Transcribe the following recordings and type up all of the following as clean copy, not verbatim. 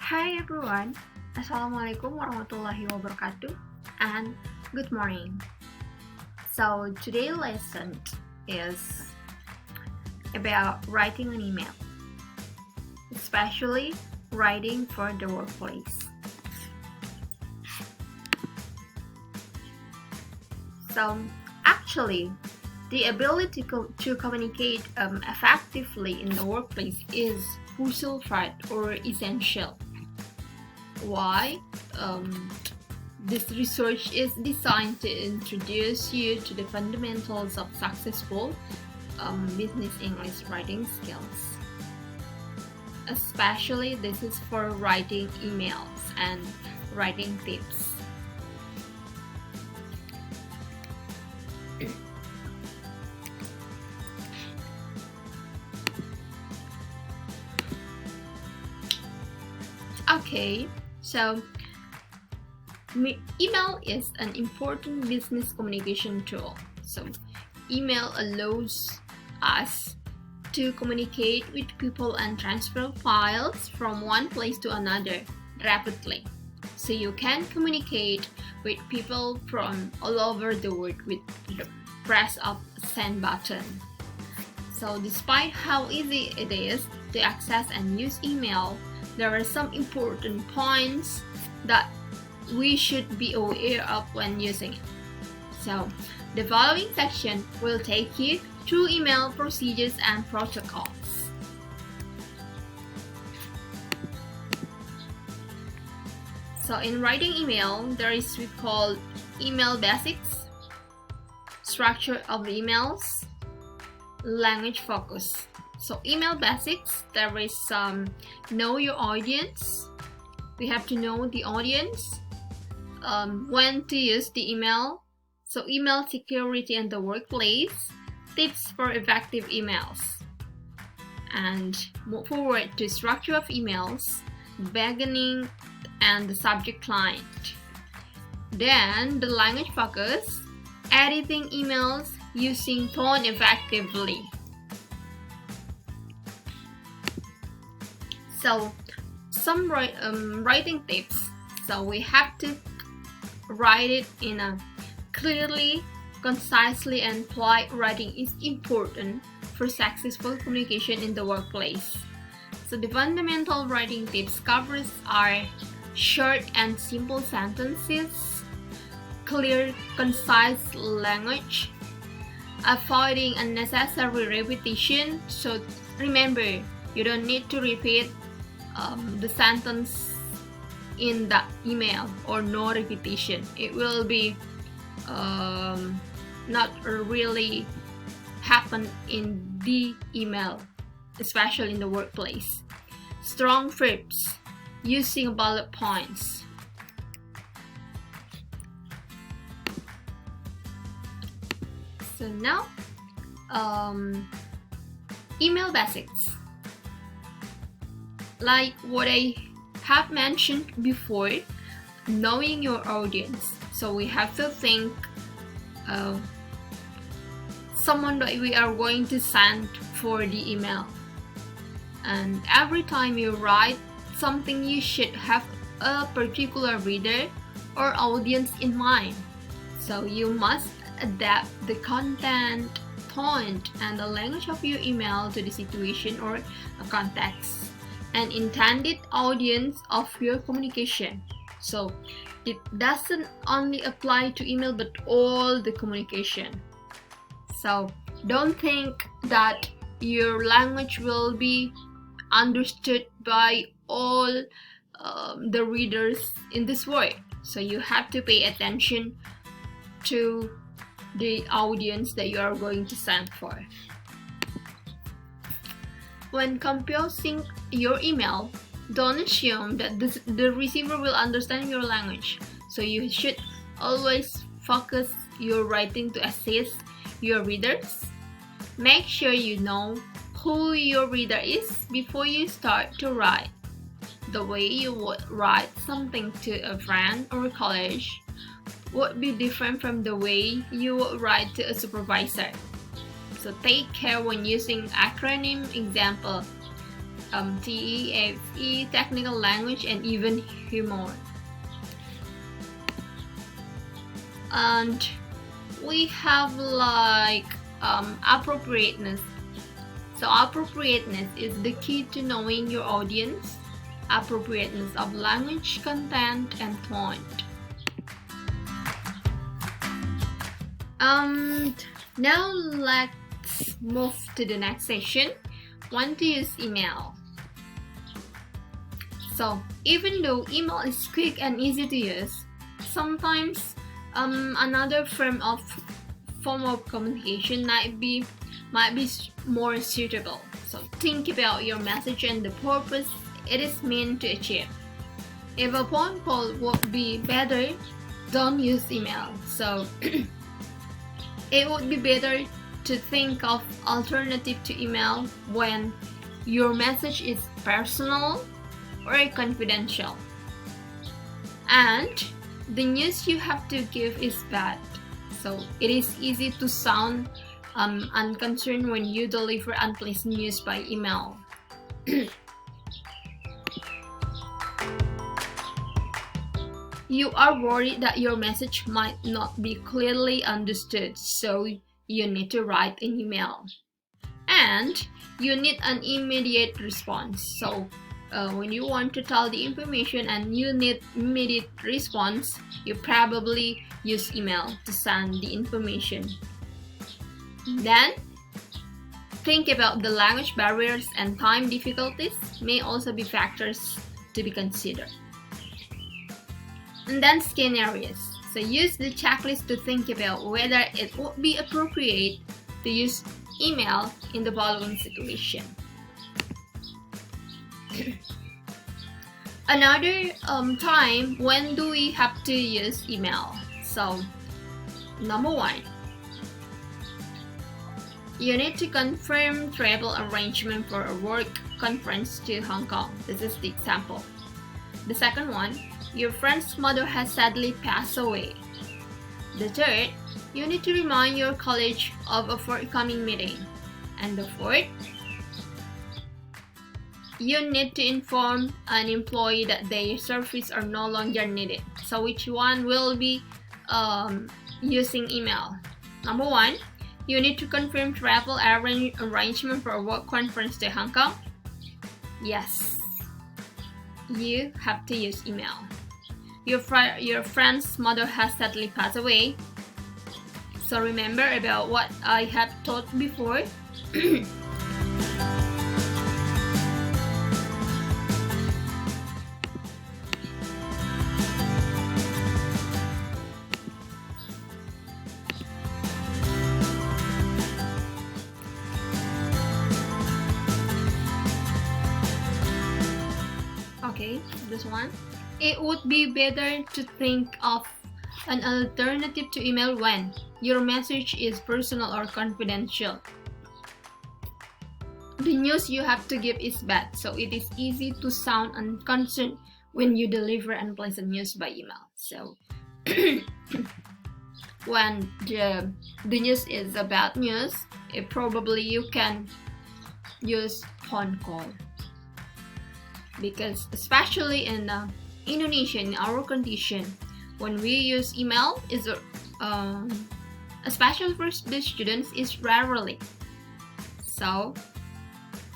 Hi everyone, Assalamualaikum warahmatullahi wabarakatuh and good morning. So today's lesson is about writing an email, especially writing for the workplace. So actually, the ability to communicate effectively in the workplace is crucial or essential. Why? This research is designed to introduce you to the fundamentals of successful business English writing skills. Especially this is for writing emails and writing tips. Okay, so email is an important business communication tool. So email allows us to communicate with people and transfer files from one place to another rapidly. So you can communicate with people from all over the world with the press of send button. So despite how easy it is to access and use email, there are some important points that we should be aware of when using it. So the following section will take you through email procedures and protocols. So in writing email, there is what we call email basics, structure of emails, language focus. So email basics, there is know your audience. We have to know the audience, when to use the email. So email security in the workplace, tips for effective emails. And move forward to structure of emails, beginning and the subject line. Then the language focus, editing emails using tone effectively. So some writing tips. So we have to write it in a clearly, concisely, and polite writing is important for successful communication in the workplace. So the fundamental writing tips covers are short and simple sentences, clear, concise language, avoiding unnecessary repetition. So remember, you don't need to repeat the sentence in the email, or no repetition. It will be not really happen in the email, especially in the workplace. Strong verbs, using bullet points. So now, email basics. Like what I have mentioned before, knowing your audience. So we have to think someone that we are going to send for the email. And every time you write something, you should have a particular reader or audience in mind. So you must adapt the content, tone, and the language of your email to the situation or context and intended audience of your communication. So it doesn't only apply to email but all the communication. So don't think that your language will be understood by all the readers in this world. So you have to pay attention to the audience that you are going to send for. When composing your email, don't assume that the receiver will understand your language. So you should always focus your writing to assist your readers. Make sure you know who your reader is before you start to write. The way you would write something to a friend or a colleague would be different from the way you would write to a supervisor. So take care when using acronym. Example, TEFE, technical language, and even humor. And we have like appropriateness. So appropriateness is the key to knowing your audience, appropriateness of language, content, and tone. Now let's move to the next section. When to use email. So even though email is quick and easy to use, sometimes another form of communication might be more suitable. So think about your message and the purpose it is meant to achieve. If a phone call would be better, don't use email. So it would be better to think of alternative to email when your message is personal or confidential and the news you have to give is bad. So it is easy to sound unconcerned when you deliver unpleasant news by email. You are worried that your message might not be clearly understood, so you need to write an email. And you need an immediate response. So when you want to tell the information and you need immediate response, you probably use email to send the information. Then, think about the language barriers and time difficulties may also be factors to be considered. And then scenarios. So use the checklist to think about whether it would be appropriate to use email in the following situation. Another time, when do we have to use email? So, number 1, you need to confirm travel arrangement for a work conference to Hong Kong. This is the example. The second one, your friend's mother has sadly passed away. The third, you need to remind your college of a forthcoming meeting. And the fourth, you need to inform an employee that their services are no longer needed. So which one will be using email? Number 1, you need to confirm travel arrangement for a work conference to Hong Kong. Yes, you have to use email. Your friend's mother has sadly passed away. So remember about what I have taught before. Okay, this one. It would be better to think of an alternative to email when your message is personal or confidential. The news you have to give is bad, so it is easy to sound unconcerned when you deliver unpleasant news by email. So when the news is a bad news, probably you can use phone call. Because especially in Indonesia, in our condition, when we use email, is especially for the students, is rarely. So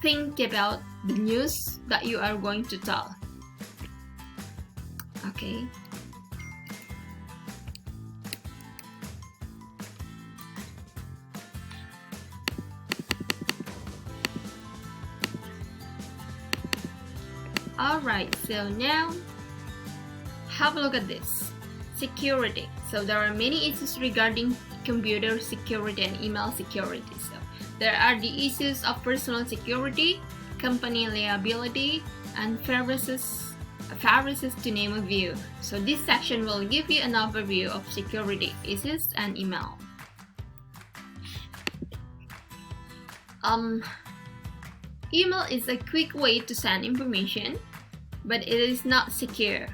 think about the news that you are going to tell. Okay. Alright, so now have a look at this. Security. So there are many issues regarding computer security and email security. So there are the issues of personal security, company liability, and viruses to name a few. So this section will give you an overview of security issues and email. Email is a quick way to send information, but it is not secure.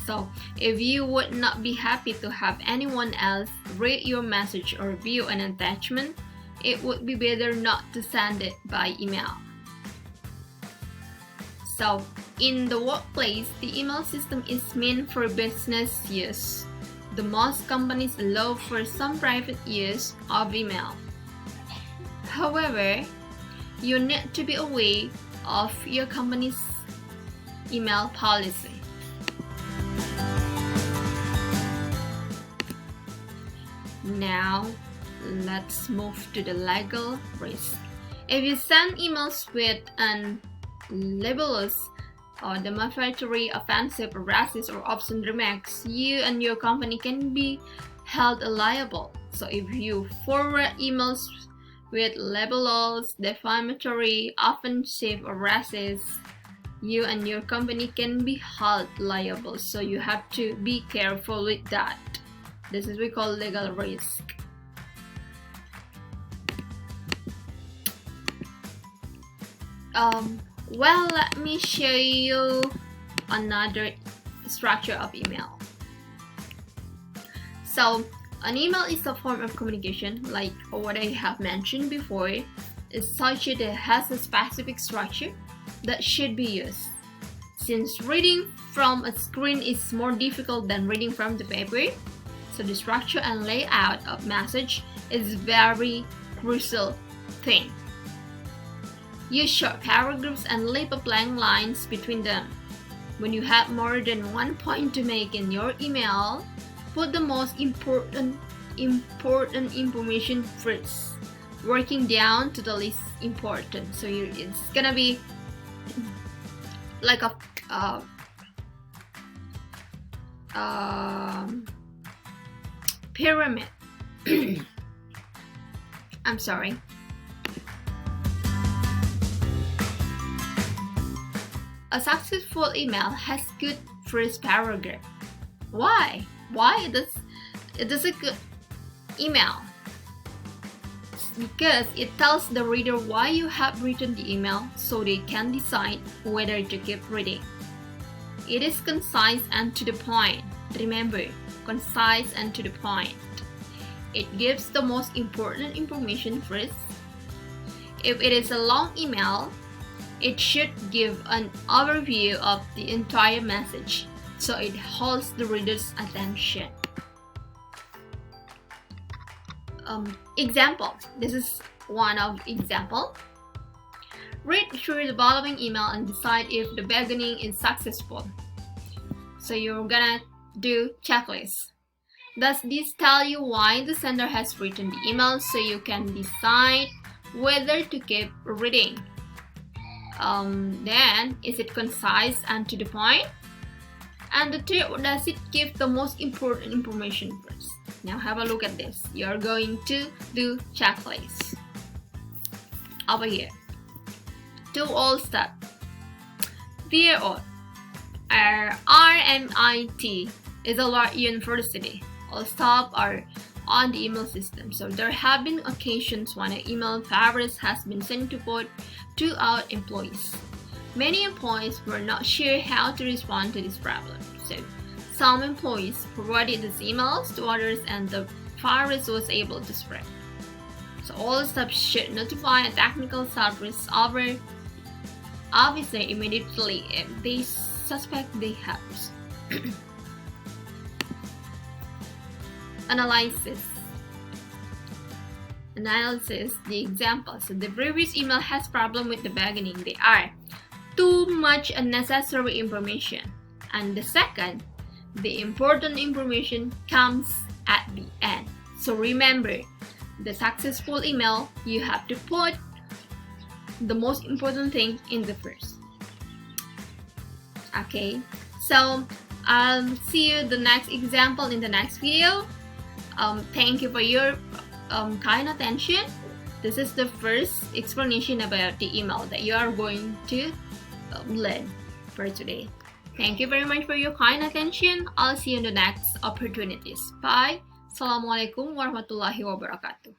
So if you would not be happy to have anyone else read your message or view an attachment, it would be better not to send it by email. So in the workplace, the email system is meant for business use. The most companies allow for some private use of email. However, you need to be aware of your company's email policy. Now, let's move to the legal risk. If you send emails with an libelous or defamatory, offensive, racist, or obscene remarks, you and your company can be held liable. So if you forward emails with libelous, defamatory, offensive, or racist, you and your company can be held liable. So you have to be careful with that. This is what we call legal risk. Well, let me show you another structure of email. So, an email is a form of communication, like what I have mentioned before. It's such that it has a specific structure that should be used. Since reading from a screen is more difficult than reading from the paper, so the structure and layout of message is very crucial thing. Use short paragraphs and leave blank lines between them. When you have more than one point to make in your email, put the most important information first, working down to the least important. So it's gonna be like a pyramid. I'm sorry. A successful email has good first paragraph. Why? Why it is a good email? Because it tells the reader why you have written the email, so they can decide whether to keep reading. It is concise and to the point. Remember, concise and to the point. It gives the most important information first. If it is a long email, it should give an overview of the entire message, so it holds the reader's attention. Example. This is one of example. Read through the following email and decide if the beginning is successful. So you're gonna do checklist. Does this tell you why the sender has written the email, so you can decide whether to keep reading? Then, is it concise and to the point? And the third, does it give the most important information first? Now have a look at this. You're going to do checklist. Over here. Do all step. Dear all, RMIT is a large university. All staff are on the email system. So there have been occasions when an email virus has been sent to our employees. Many employees were not sure how to respond to this problem. So some employees forwarded these emails to others and the virus was able to spread. So all staff should notify a technical service officer immediately if they suspect they have. Analysis, the example. So the previous email has problem with the beginning. They are too much unnecessary information. And the second, the important information comes at the end. So remember, the successful email, you have to put the most important thing in the first. Okay, so I'll see you the next example in the next video. Thank you for your kind attention. This is the first explanation about the email that you are going to learn for today. Thank you very much for your kind attention. I'll see you in the next opportunities. Bye. Assalamualaikum warahmatullahi wabarakatuh.